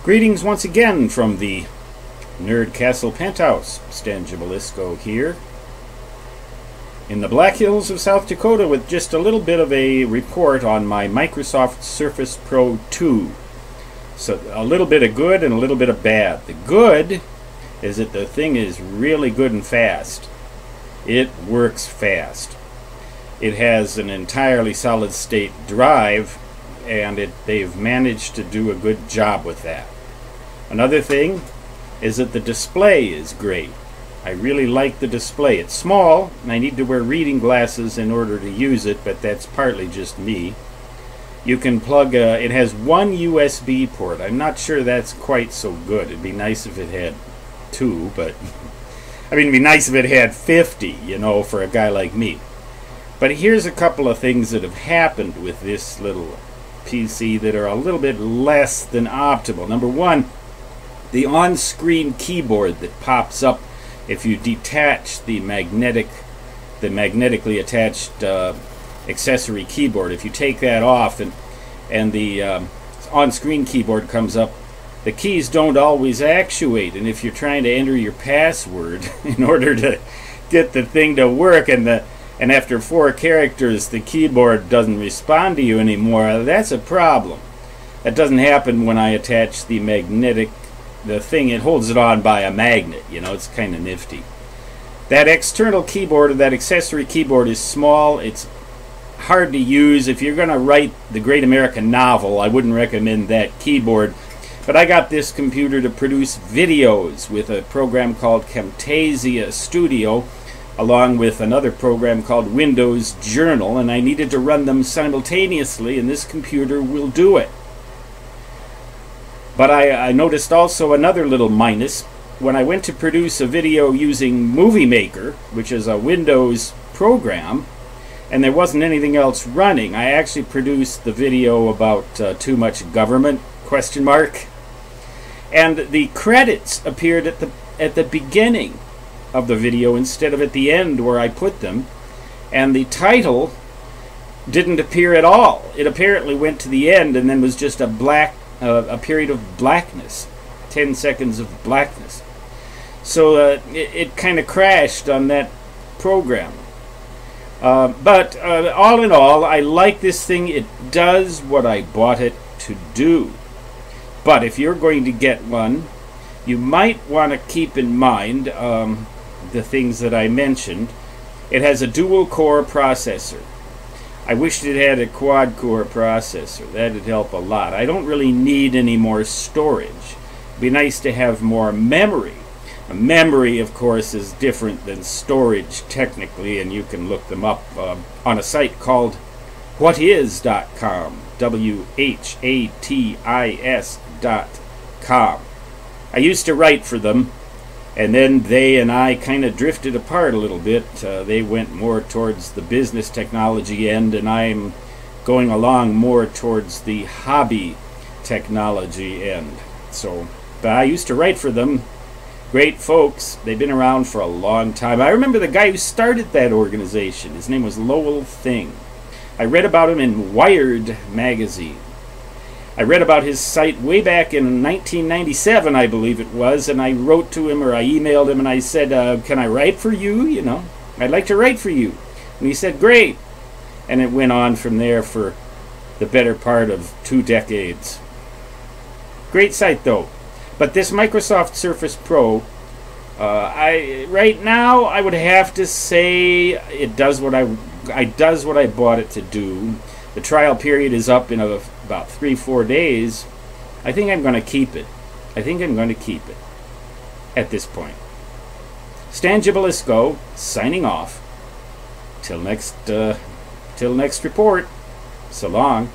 Greetings once again from the Nerd Castle Penthouse. Stan Gibilisco here in the Black Hills of South Dakota with just a little bit of a report on my Microsoft Surface Pro 2. So a little bit of good and a little bit of bad. The good is that the thing is really good and fast. It works fast. It has an entirely solid state drive, and they've managed to do a good job with that. Another thing is that the display is great. I really like the display. It's small, and I need to wear reading glasses in order to use it, but that's partly just me. You can plug, it has one USB port. I'm not sure that's quite so good. It'd be nice if it had two, but I mean, it'd be nice if it had 50, you know, for a guy like me. But here's a couple of things that have happened with this little PC that are a little bit less than optimal. Number one, the on-screen keyboard that pops up if you detach the magnetically attached accessory keyboard. If you take that off and the on-screen keyboard comes up, the keys don't always actuate, and if you're trying to enter your password in order to get the thing to work, and after 4 characters the keyboard doesn't respond to you anymore, that's a problem. That doesn't happen when I attach the thing. It holds it on by a magnet, you know. It's kind of nifty. That external keyboard, or that accessory keyboard, is small. It's hard to use. If you're going to write the Great American Novel, I wouldn't recommend that keyboard. But I got this computer to produce videos with a program called Camtasia Studio, along with another program called Windows Journal, and I needed to run them simultaneously, and this computer will do it. But I noticed also another little minus. When I went to produce a video using Movie Maker, which is a Windows program, and there wasn't anything else running, I actually produced the video about too much government, ? And the credits appeared at the beginning of the video instead of at the end where I put them, and the title didn't appear at all. It apparently went to the end and then was just a period of blackness, 10 seconds of blackness. So it kind of crashed on that program. But all in all, I like this thing. It does what I bought it to do. But if you're going to get one, you might want to keep in mind the things that I mentioned. It has a dual-core processor. I wished it had a quad-core processor. That'd help a lot. I don't really need any more storage. It'd be nice to have more memory. Memory, of course, is different than storage technically, and you can look them up on a site called whatis.com. whatis.com. I used to write for them, and then they and I kind of drifted apart a little bit. They went more towards the business technology end, and I'm going along more towards the hobby technology end. But I used to write for them. Great folks. They've been around for a long time. I remember the guy who started that organization. His name was Lowell Thing. I read about him in Wired magazine. I read about his site way back in 1997, I believe it was, and I wrote to him, or I emailed him, and I said, can I write for you? You know, I'd like to write for you. And he said, great. And it went on from there for the better part of 2 decades. Great site, though. But this Microsoft Surface Pro, right now, I would have to say it does what I bought it to do. The trial period is up in about 3-4 days. I think I'm going to keep it. At this point. Stan Gibilisco signing off. Till next report. So long.